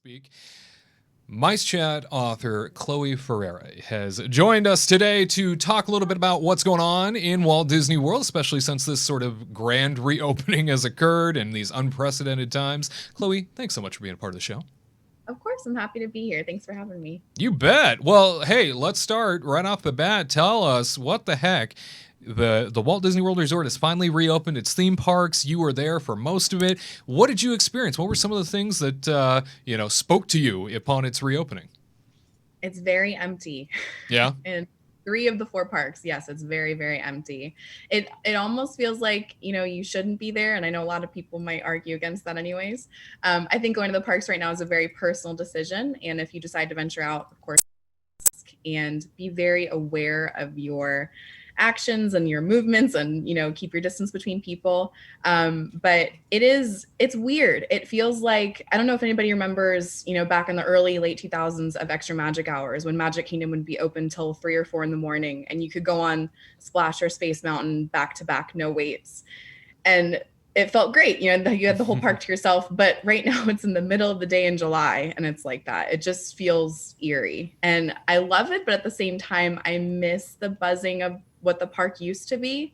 Speak. MiceChat author Chloe Ferreira has joined us today to talk a little bit about what's going on in Walt Disney World, especially since this sort of grand reopening has occurred in these unprecedented times. Chloe, thanks so much for being a part of the show. Of course, I'm happy to be here. Thanks for having me. You bet. Well, hey, let's start right off the bat. Tell us what the heck. The Walt Disney World Resort has finally reopened its theme parks. You were there for most of it. What did you experience? What were some of the things that spoke to you upon its reopening? It's very empty. Yeah. And 3 of the 4 parks, yes, it's very, very empty. It almost feels like, you shouldn't be there. And I know a lot of people might argue against that anyways. I think going to the parks right now is a very personal decision. And if you decide to venture out, of course, and be very aware of your actions and your movements and keep your distance between people, but it's weird. It feels like, I don't know if anybody remembers back in the early late 2000s of extra magic hours when Magic Kingdom would be open till 3 or 4 in the morning and you could go on Splash or Space Mountain back to back, no waits, and it felt great. You had the whole park to yourself, but right now it's in the middle of the day in July and it's like that. It just feels eerie and I love it. But at the same time, I miss the buzzing of what the park used to be.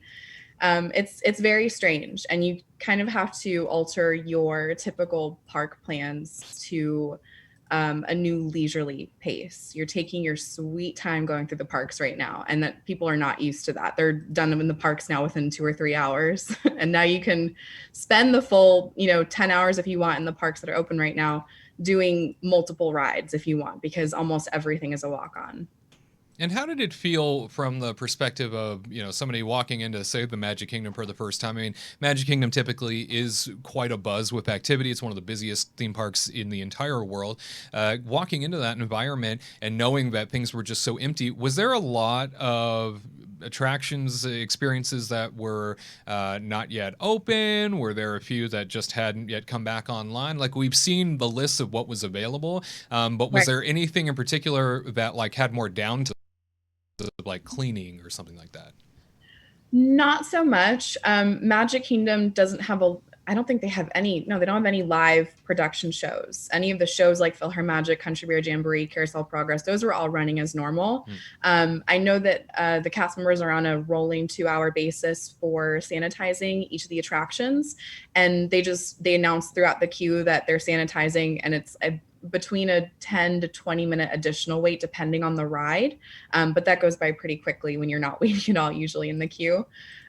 It's very strange and you kind of have to alter your typical park plans to a new leisurely pace. You're taking your sweet time going through the parks right now, and that people are not used to that. They're done in the parks now within 2 or 3 hours. And now you can spend the full, 10 hours if you want in the parks that are open right now, doing multiple rides if you want, because almost everything is a walk-on. And how did it feel from the perspective of, somebody walking into, say, the Magic Kingdom for the first time? I mean, Magic Kingdom typically is quite a buzz with activity. It's one of the busiest theme parks in the entire world. Walking into that environment and knowing that things were just so empty, was there a lot of attractions, experiences that were not yet open? Were there a few that just hadn't yet come back online? Like, we've seen the list of what was available, but was there anything in particular that had more downtime, like cleaning or something like that? Not so much. Magic Kingdom doesn't have I don't think they have any, no, they don't have any live production shows. Any of the shows like PhilharMagic, Country Bear Jamboree, Carousel Progress, those were all running as normal. I know that the cast members are on a rolling 2-hour basis for sanitizing each of the attractions. And they announce throughout the queue that they're sanitizing, and it's between a 10 to 20 minute additional wait depending on the ride, but that goes by pretty quickly when you're not waiting at all usually in the queue.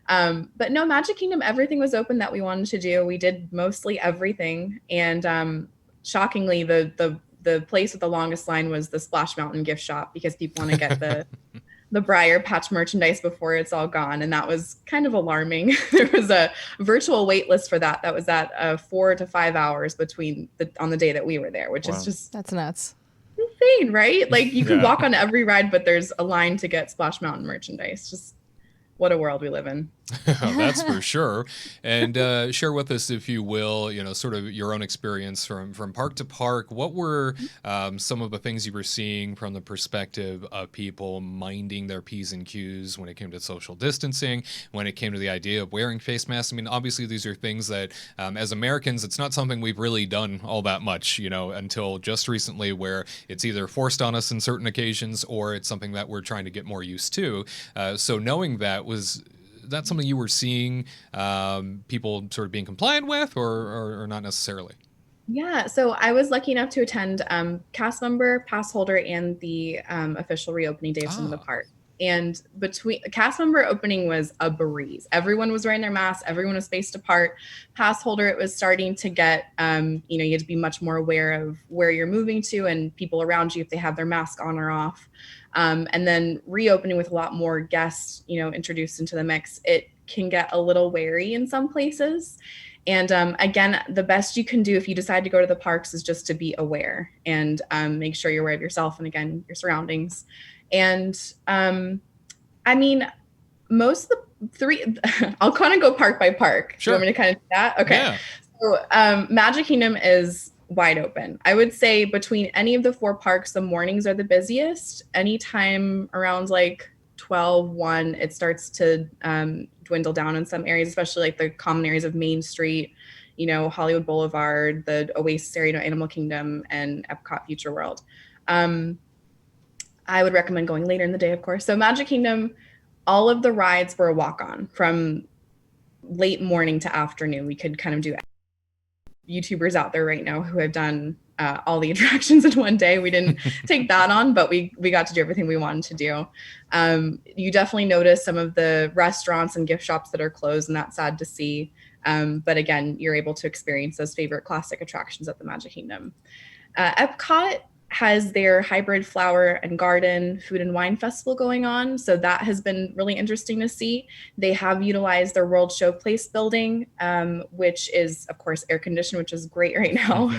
But no, Magic Kingdom, everything was open that we wanted to do. We did mostly everything, and shockingly, the place with the longest line was the Splash Mountain gift shop, because people want to get the Briar Patch merchandise before it's all gone. And that was kind of alarming. There was a virtual wait list for that was at 4 to 5 hours on the day that we were there, which is just, that's nuts. Insane, right? Like, you can walk on every ride, but there's a line to get Splash Mountain merchandise. Just what a world we live in. That's for sure. And share with us, if you will, sort of your own experience from park to park. What were some of the things you were seeing from the perspective of people minding their P's and Q's when it came to social distancing, when it came to the idea of wearing face masks? I mean, obviously, these are things that, as Americans, it's not something we've really done all that much, until just recently, where it's either forced on us in certain occasions or it's something that we're trying to get more used to. So knowing that, was that something you were seeing people sort of being compliant with, or not necessarily? Yeah, so I was lucky enough to attend cast member, Passholder, and the official reopening day of some of the parks. And between cast member opening was a breeze. Everyone was wearing their masks. Everyone was spaced apart. Passholder, it was starting to get, you had to be much more aware of where you're moving to and people around you, if they have their mask on or off. And then reopening with a lot more guests, introduced into the mix, it can get a little wary in some places. And again, the best you can do if you decide to go to the parks is just to be aware and make sure you're aware of yourself and, again, your surroundings. And I mean, most of the 3, I'll kind of go park by park. Sure. Do you want me to kind of do that? Okay. Yeah. So Magic Kingdom is wide open. I would say between any of the 4 parks, the mornings are the busiest. Anytime around like 12, 1, it starts to dwindle down in some areas, especially like the common areas of Main Street Hollywood Boulevard, the Oasis area, Animal Kingdom, and Epcot Future World. I would recommend going later in the day, of course. So Magic Kingdom, all of the rides were a walk-on from late morning to afternoon. We could kind of do YouTubers out there right now who have done all the attractions in one day. We didn't take that on, but we got to do everything we wanted to do. You definitely notice some of the restaurants and gift shops that are closed, and that's sad to see. But again, you're able to experience those favorite classic attractions at the Magic Kingdom. Epcot has their hybrid flower and garden food and wine festival going on. So that has been really interesting to see. They have utilized their World Showplace building, which is, of course, air conditioned, which is great right now.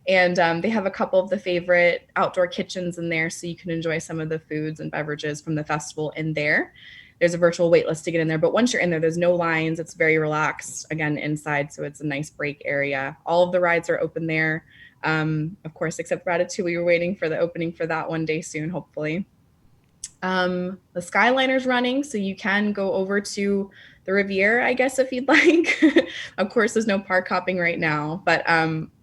And they have a couple of the favorite outdoor kitchens in there, so you can enjoy some of the foods and beverages from the festival in there. There's a virtual wait list to get in there, but once you're in there, there's no lines. It's very relaxed, again, inside, so it's a nice break area. All of the rides are open there. Of course, except Ratatouille, we're waiting for the opening for that one day soon, hopefully. The Skyliner's running, so you can go over to the Riviera, I guess, if you'd like. Of course, there's no park hopping right now, but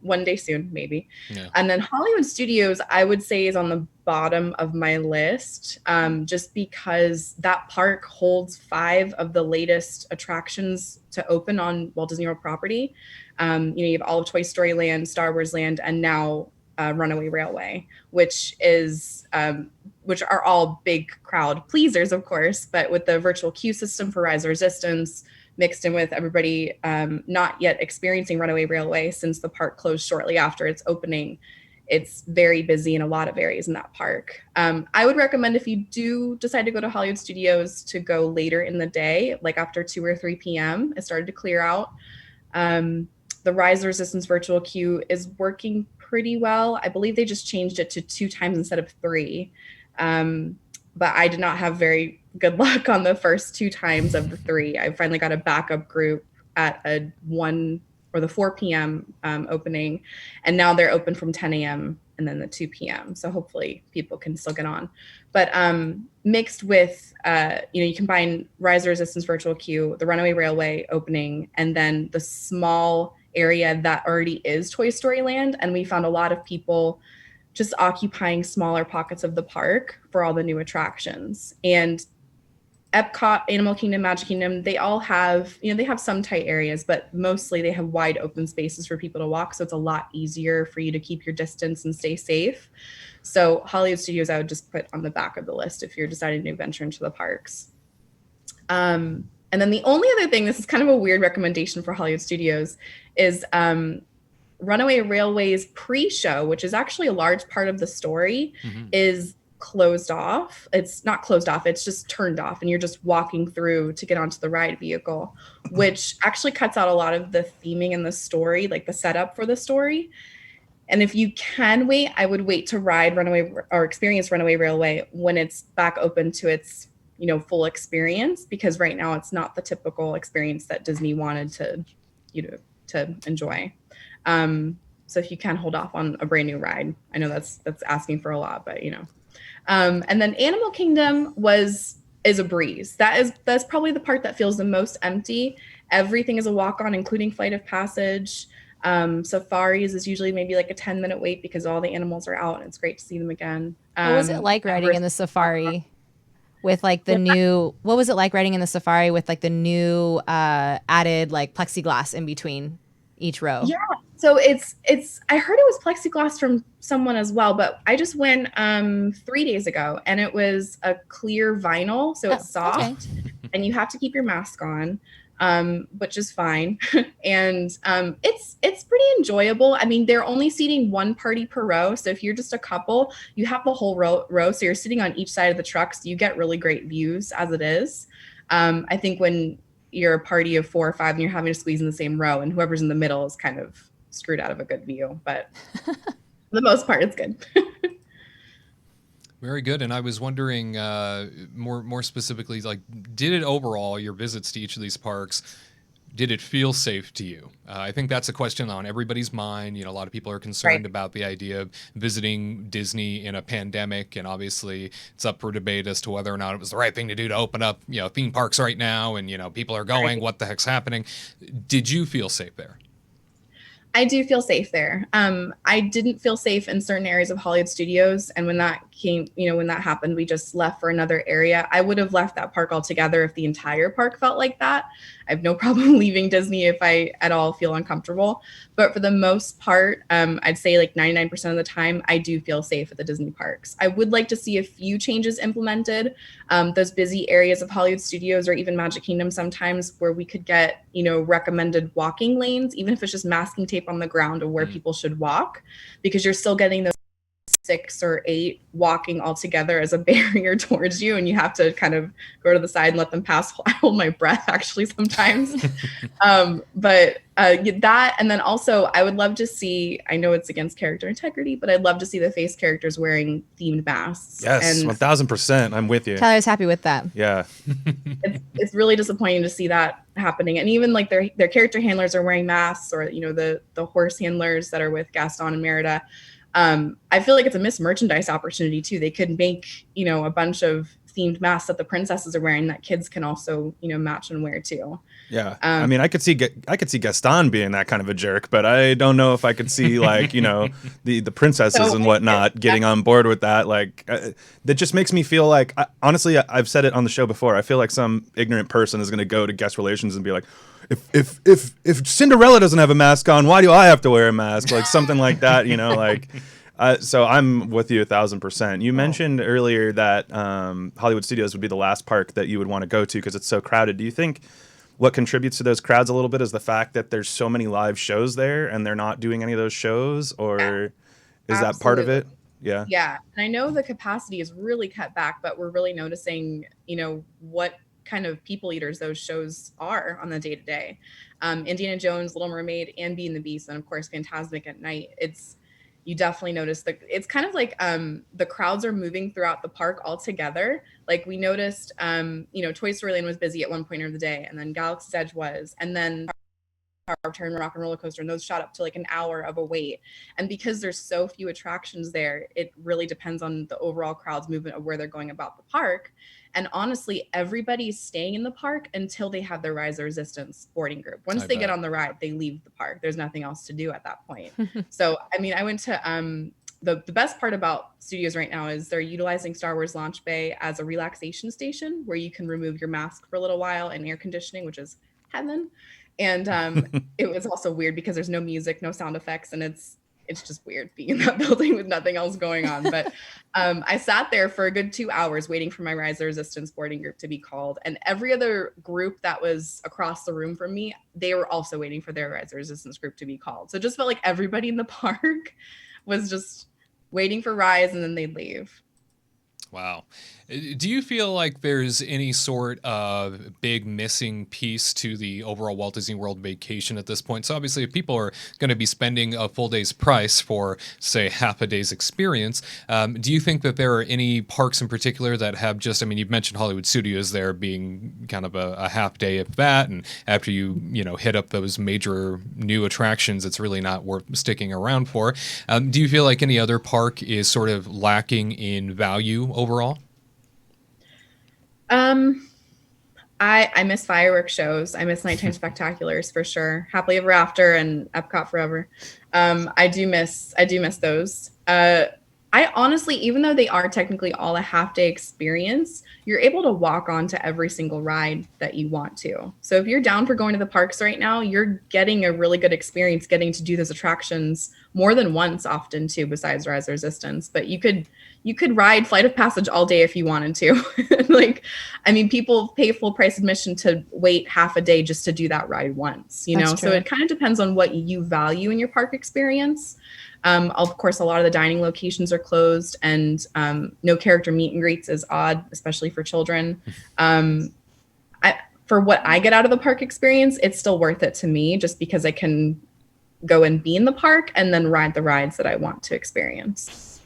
one day soon, maybe. Yeah. And then Hollywood Studios, I would say, is on the bottom of my list, just because that park holds 5 of the latest attractions to open on Walt Disney World property. You have all of Toy Story Land, Star Wars Land, and now Runaway Railway, which are all big crowd pleasers, of course, but with the virtual queue system for Rise of Resistance mixed in with everybody not yet experiencing Runaway Railway since the park closed shortly after its opening, it's very busy in a lot of areas in that park. I would recommend, if you do decide to go to Hollywood Studios, to go later in the day, like after 2 or 3 p.m. It started to clear out. The Rise of Resistance virtual queue is working pretty well. I believe they just changed it to 2 times instead of 3. But I did not have very good luck on the first 2 times of the 3. I finally got a backup group at a 1 or the 4 p.m. Opening, and now they're open from 10 a.m. and then the 2 p.m. So hopefully people can still get on. But mixed with, you combine Rise of Resistance virtual queue, the Runaway Railway opening, and then the small area that already is Toy Story Land. And we found a lot of people just occupying smaller pockets of the park for all the new attractions. And Epcot, Animal Kingdom, Magic Kingdom, they all have, they have some tight areas, but mostly they have wide open spaces for people to walk. So it's a lot easier for you to keep your distance and stay safe. So Hollywood Studios, I would just put on the back of the list if you're deciding to venture into the parks. And then the only other thing, this is kind of a weird recommendation for Hollywood Studios, is Runaway Railway's pre-show, which is actually a large part of the story, is closed off. It's not closed off, it's just turned off, and you're just walking through to get onto the ride vehicle, which actually cuts out a lot of the theming in the story, like the setup for the story. And if you can wait, I would wait to ride Runaway or experience Runaway Railway when it's back open to its full experience, because right now it's not the typical experience that Disney wanted to enjoy. So if you can hold off on a brand new ride, I know that's asking for a lot, but and then Animal Kingdom is a breeze. That's probably the part that feels the most empty. Everything is a walk-on, including Flight of Passage. Safaris is usually maybe like a 10-minute wait because all the animals are out and it's great to see them again. What was it like riding in the safari with like the new, what was it like riding in the safari with like the new added like plexiglass in between each row? Yeah. So it's I heard it was plexiglass from someone as well, but I just went 3 days ago, and it was a clear vinyl, so it's soft, and you have to keep your mask on, which is fine. And it's pretty enjoyable. I mean, they're only seating 1 party per row, so if you're just a couple, you have the whole row, so you're sitting on each side of the truck, so you get really great views as it is. I think when you're a party of 4 or 5 and you're having to squeeze in the same row, and whoever's in the middle is kind of screwed out of a good view, but for the most part, it's good. Very good. And I was wondering more specifically, like, did it overall, your visits to each of these parks, did it feel safe to you? I think that's a question on everybody's mind. A lot of people are concerned about the idea of visiting Disney in a pandemic, and obviously it's up for debate as to whether or not it was the right thing to do to open up, theme parks right now, and people are going, what the heck's happening? Did you feel safe there? I do feel safe there. I didn't feel safe in certain areas of Hollywood Studios. And when that came, when that happened, we just left for another area. I would have left that park altogether if the entire park felt like that. I have no problem leaving Disney if I at all feel uncomfortable. But for the most part, I'd say like 99% of the time, I do feel safe at the Disney parks. I would like to see a few changes implemented. Those busy areas of Hollywood Studios or even Magic Kingdom sometimes where we could get, recommended walking lanes, even if it's just masking tape on the ground of where people should walk, because you're still getting those 6 or 8 walking all together as a barrier towards you, and you have to kind of go to the side and let them pass. I hold my breath actually sometimes. But that, and then also I would love to see, I know it's against character integrity, but I'd love to see the face characters wearing themed masks. Yes, and 1000%. I'm with you. Tyler's happy with that. Yeah. it's really disappointing to see that happening. And even like their character handlers are wearing masks, or the horse handlers that are with Gaston and Merida. I feel like it's a missed merchandise opportunity too. They could make, a bunch of themed masks that the princesses are wearing that kids can also, match and wear too. Yeah. I mean, I could see Gaston being that kind of a jerk, but I don't know if I could see like, the princesses and whatnot getting on board with that. Like that just makes me feel like, honestly, I've said it on the show before. I feel like some ignorant person is going to go to guest relations and be like, if Cinderella doesn't have a mask on, why do I have to wear a mask? Like something like that, like. So I'm with you 1000%. You mentioned earlier that Hollywood Studios would be the last park that you would want to go to because it's so crowded. Do you think what contributes to those crowds a little bit is the fact that there's so many live shows there and they're not doing any of those shows, or is that part of it? Yeah. Yeah. And I know the capacity is really cut back, but we're really noticing, what kind of people eaters those shows are on the day to day. Indiana Jones, Little Mermaid, and Beauty and the Beast, and of course Fantasmic at night. You definitely notice that it's kind of like the crowds are moving throughout the park all together. Like we noticed, Toy Story Land was busy at one point of the day, and then Galaxy's Edge was, and then Turn, Rock and Roller Coaster, and those shot up to like an hour of a wait. And because there's so few attractions there, it really depends on the overall crowd's movement of where they're going about the park. And honestly, everybody's staying in the park until they have their Rise of Resistance boarding group. Once they get on the ride, they leave the park. There's nothing else to do at that point. So, I mean, I went to the best part about studios right now is they're utilizing Star Wars Launch Bay as a relaxation station where you can remove your mask for a little while and air conditioning, which is heaven. And it was also weird because there's no music, no sound effects, and it's just weird being in that building with nothing else going on. But I sat there for a good 2 hours waiting for my Rise of Resistance boarding group to be called. And every other group that was across the room from me, they were also waiting for their Rise of Resistance group to be called. So it just felt like everybody in the park was just waiting for Rise, and then they'd leave. Wow. Do you feel like there's any sort of big missing piece to the overall Walt Disney World vacation at this point? So obviously, if people are going to be spending a full day's price for, say, half a day's experience, do you think that there are any parks in particular that have just, I mean, you've mentioned Hollywood Studios there being kind of a half day of that, and after you hit up those major new attractions, it's really not worth sticking around for. Do you feel like any other park is sort of lacking in value overall? I miss fireworks shows. I miss nighttime spectaculars for sure. Happily Ever After and Epcot Forever. I do miss those. I honestly, even though they are technically all a half-day experience, you're able to walk onto every single ride that you want to. So if you're down for going to the parks right now, you're getting a really good experience getting to do those attractions more than once often too, besides Rise of Resistance. But you could ride Flight of Passage all day if you wanted to. People pay full price admission to wait half a day just to do that ride once, you know? So it kind of depends on what you value in your park experience. Of course, a lot of the dining locations are closed, and no character meet and greets is odd, especially for children. For what I get out of the park experience, it's still worth it to me just because I can go and be in the park and then ride the rides that I want to experience.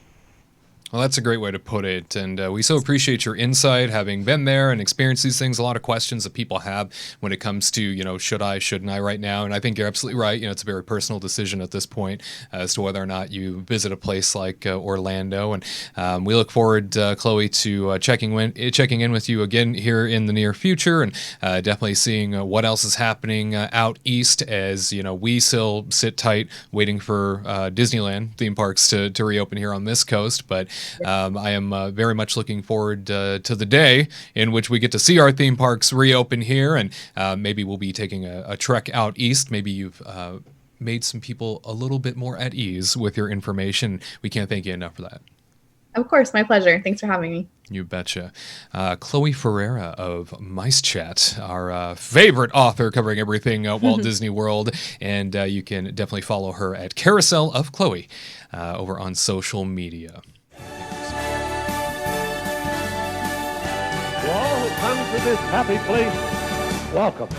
Well, that's a great way to put it. And we so appreciate your insight, having been there and experienced these things. A lot of questions that people have when it comes to, should I, shouldn't I right now? And I think you're absolutely right. It's a very personal decision at this point as to whether or not you visit a place like Orlando. And we look forward, Chloe, to checking in with you again here in the near future, and definitely seeing what else is happening out east as, we still sit tight waiting for Disneyland theme parks to reopen here on this coast. But I am very much looking forward to the day in which we get to see our theme parks reopen here, and maybe we'll be taking a trek out east. Maybe you've made some people a little bit more at ease with your information. We can't thank you enough for that. Of course, my pleasure. Thanks for having me. You betcha. Chloe Ferreira of MiceChat, our favorite author covering everything Walt Disney World. And you can definitely follow her at Carousel of Chloe over on social media. To all who come to this happy place, welcome.